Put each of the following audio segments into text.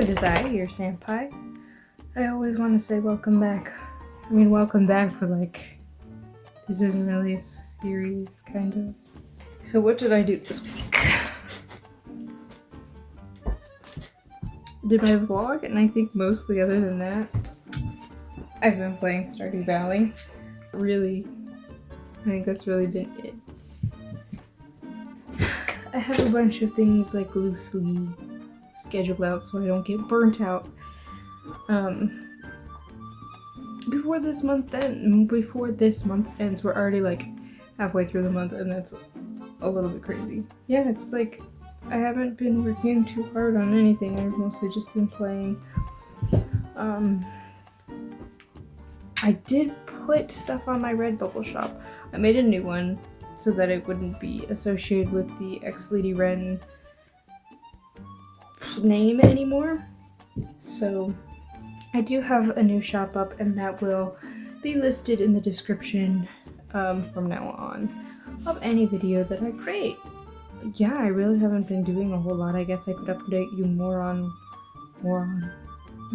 Desire, Senpai. I always want to say welcome back. I mean, welcome back, but like, this isn't really a series, kind of. So what did I do this week? Did my vlog, and I think mostly other than that, I've been playing Stardew Valley. Really, I think that's really been it. I have a bunch of things like loosely scheduled out so I don't get burnt out. Before this month ends, we're already like halfway through the month, and that's a little bit crazy. Yeah, it's like I haven't been working too hard on anything. I've mostly just been playing. I did put stuff on my Redbubble shop. I made a new one so that it wouldn't be associated with the Lady Wren name anymore. So I do have a new shop up, and that will be listed in the description from now on of any video that I create. Yeah, I really haven't been doing a whole lot. I guess I could update you more on. I'm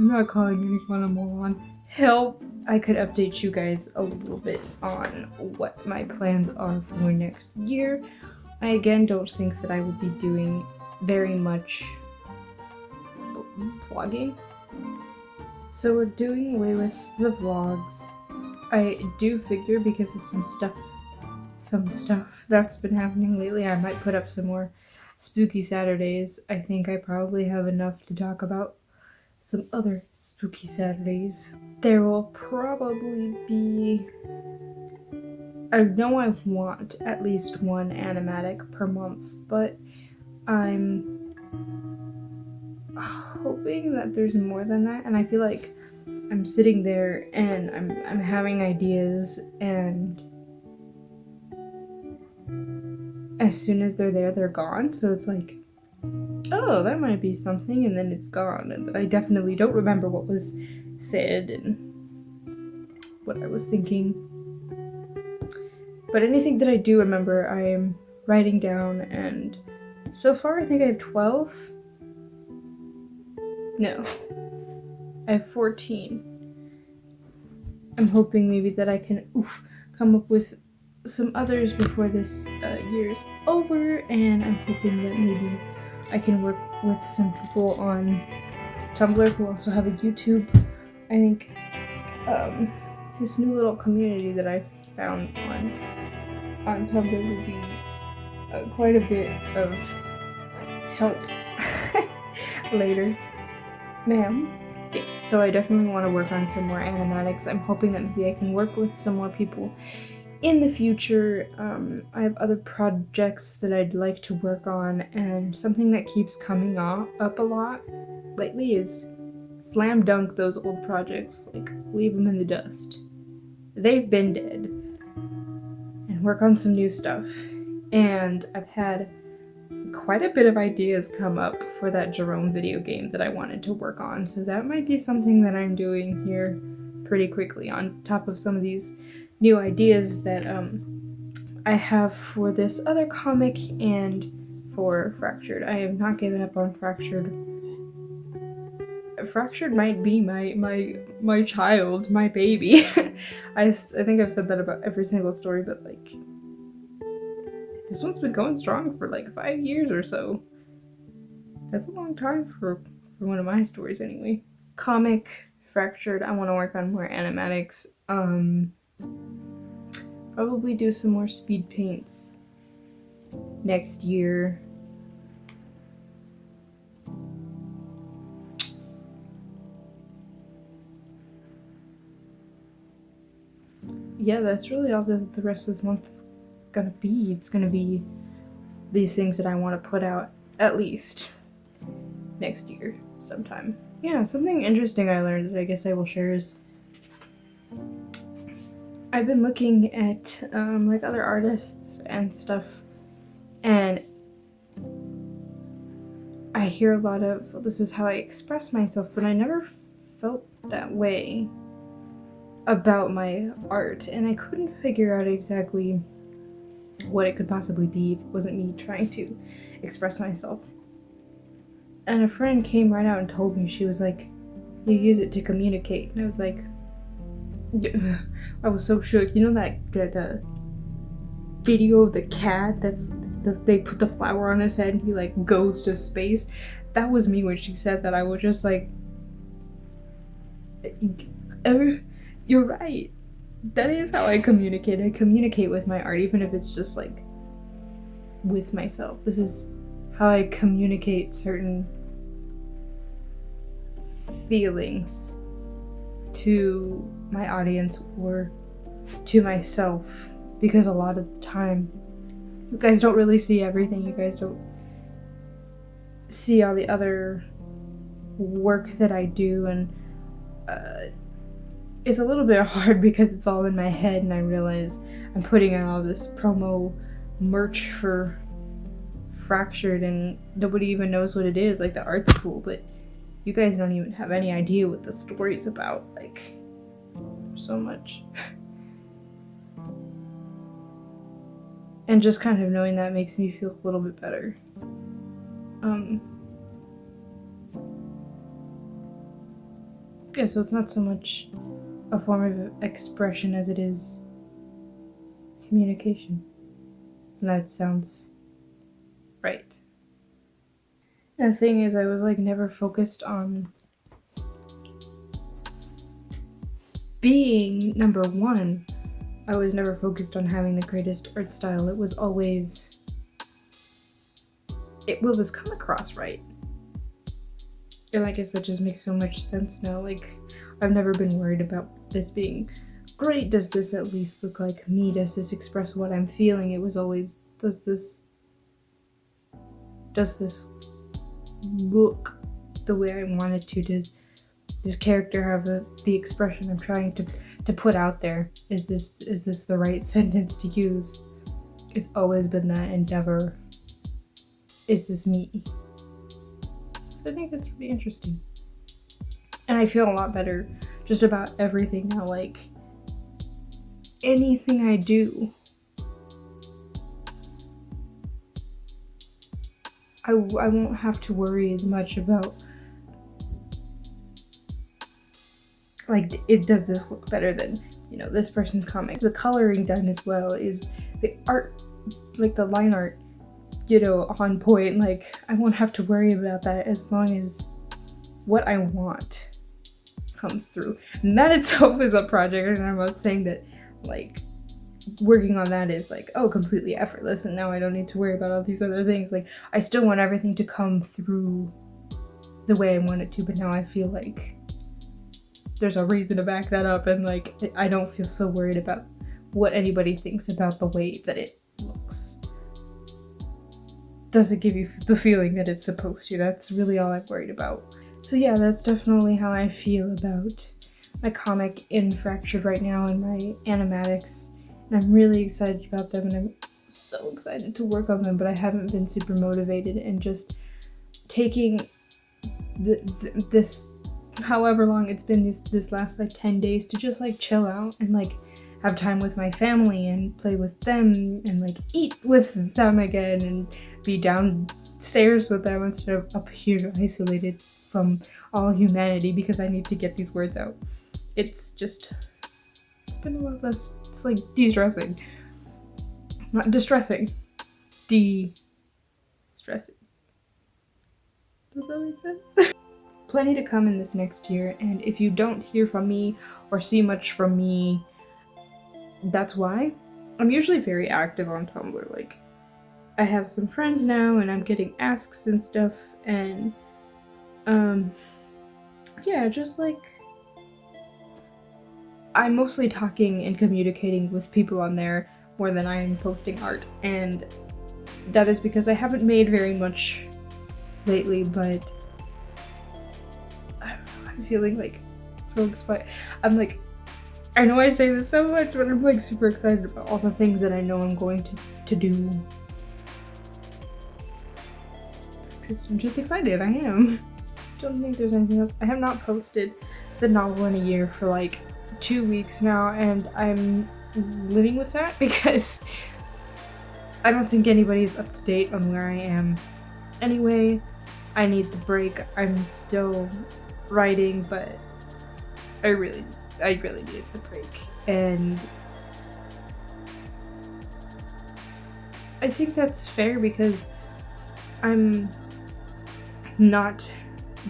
not calling anyone a moron. Help! I could update you guys a little bit on what my plans are for next year. I again don't think that I will be doing very much vlogging. So we're doing away with the vlogs. I do figure because of some stuff that's been happening lately, I might put up some more spooky Saturdays. I think I probably have enough to talk about some other spooky Saturdays. There will probably be... I know I want at least one animatic per month, but I'm hoping that there's more than that, and I feel like I'm sitting there and I'm having ideas, and as soon as they're there, they're gone. So it's like, oh, that might be something, and then it's gone, and I definitely don't remember what was said and what I was thinking. But anything that I do remember, I am writing down, and so far I think I have 12. No, I have 14. I'm hoping maybe that I can come up with some others before this year's over, and I'm hoping that maybe I can work with some people on Tumblr who also have a YouTube. I think this new little community that I found on Tumblr will be quite a bit of help later. Ma'am. Yes, so I definitely want to work on some more animatics. I'm hoping that maybe I can work with some more people in the future. I have other projects that I'd like to work on, and something that keeps coming up a lot lately is slam dunk those old projects, like leave them in the dust. They've been dead. And work on some new stuff. And I've had quite a bit of ideas come up for that Jerome video game that I wanted to work on, so that might be something that I'm doing here pretty quickly on top of some of these new ideas that I have for this other comic and for Fractured. I have not given up on Fractured. Fractured might be my child, my baby. I think I've said that about every single story, but like, this one's been going strong for like 5 years or so. That's a long time for one of my stories anyway. Comic, Fractured, I want to work on more animatics. Probably do some more speed paints next year. Yeah, that's really all the rest of this month's gonna be. It's gonna be these things that I want to put out at least next year sometime. Yeah, something interesting I learned that I guess I will share is I've been looking at like other artists and stuff, and I hear a lot of, this is how I express myself, but I never felt that way about my art, and I couldn't figure out exactly what it could possibly be if it wasn't me trying to express myself. And a friend came right out and told me, she was like, you use it to communicate. And I was like, I was so shook. You know that video of the cat they put the flower on his head and he like goes to space? That was me when she said that. I was just like, you're right. That is how I communicate. I communicate with my art, even if it's just like with myself. This is how I communicate certain feelings to my audience or to myself, because a lot of the time you guys don't really see everything. You guys don't see all the other work that I do, and it's a little bit hard because it's all in my head, and I realize I'm putting out all this promo merch for Fractured and nobody even knows what it is. Like, the art's cool, but you guys don't even have any idea what the story's about. Like, so much. And just kind of knowing that makes me feel a little bit better. Yeah, so it's not so much a form of expression as it is communication. And that sounds right. And the thing is, I was like never focused on being number one. I was never focused on having the greatest art style. It was always, will this come across right? And I guess that just makes so much sense now. Like, I've never been worried about this being great. Does this at least look like me? Does this express what I'm feeling? It was always, does this look the way I want it to? Does this character have the expression I'm trying to put out there? Is this the right sentence to use? It's always been that endeavor. Is this me? I think that's pretty interesting. And I feel a lot better just about everything now. Like, anything I do, I won't have to worry as much about, like, does this look better than, this person's comic? Is the coloring done as well? Is the art, like the line art, on point? Like, I won't have to worry about that as long as what I want comes through. And that itself is a project, and I'm not saying that, like, working on that is like, oh, completely effortless and now I don't need to worry about all these other things. Like, I still want everything to come through the way I want it to, but now I feel like there's a reason to back that up, and like, I don't feel so worried about what anybody thinks about the way that it looks. Does it give you the feeling that it's supposed to? That's really all I'm worried about. So yeah, that's definitely how I feel about my comic in Fractured right now and my animatics. And I'm really excited about them, and I'm so excited to work on them, but I haven't been super motivated, and just taking this however long it's been, this last like 10 days to just like chill out and like have time with my family and play with them and like eat with them again and be downstairs with them instead of up here isolated from all humanity, because I need to get these words out. It's been a lot less, it's like de-stressing. Not distressing. De-stressing. Does that make sense? Plenty to come in this next year, and if you don't hear from me or see much from me, that's why. I'm usually very active on Tumblr. Like, I have some friends now, and I'm getting asks and stuff, and yeah, just like, I'm mostly talking and communicating with people on there more than I am posting art, and that is because I haven't made very much lately, but I'm feeling like so excited. I'm like, I know I say this so much, but I'm like super excited about all the things that I know I'm going to do. I'm just excited, I am. Don't think there's anything else. I have not posted the novel in a year for like 2 weeks now, and I'm living with that because I don't think anybody's up to date on where I am. Anyway, I need the break. I'm still writing, but I really needed the break. And I think that's fair because I'm not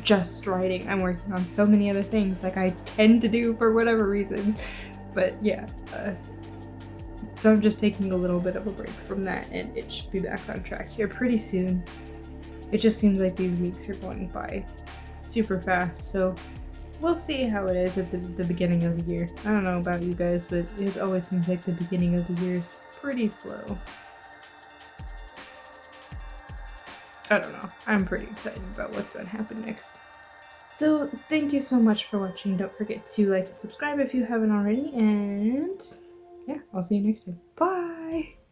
just writing. I'm working on so many other things like I tend to do for whatever reason. But yeah, so I'm just taking a little bit of a break from that, and it should be back on track here pretty soon. It just seems like these weeks are going by super fast, so we'll see how it is at the beginning of the year. I don't know about you guys, but it always seems like the beginning of the year is pretty slow. I don't know. I'm pretty excited about what's going to happen next. So thank you so much for watching. Don't forget to like and subscribe if you haven't already, and yeah, I'll see you next time. Bye!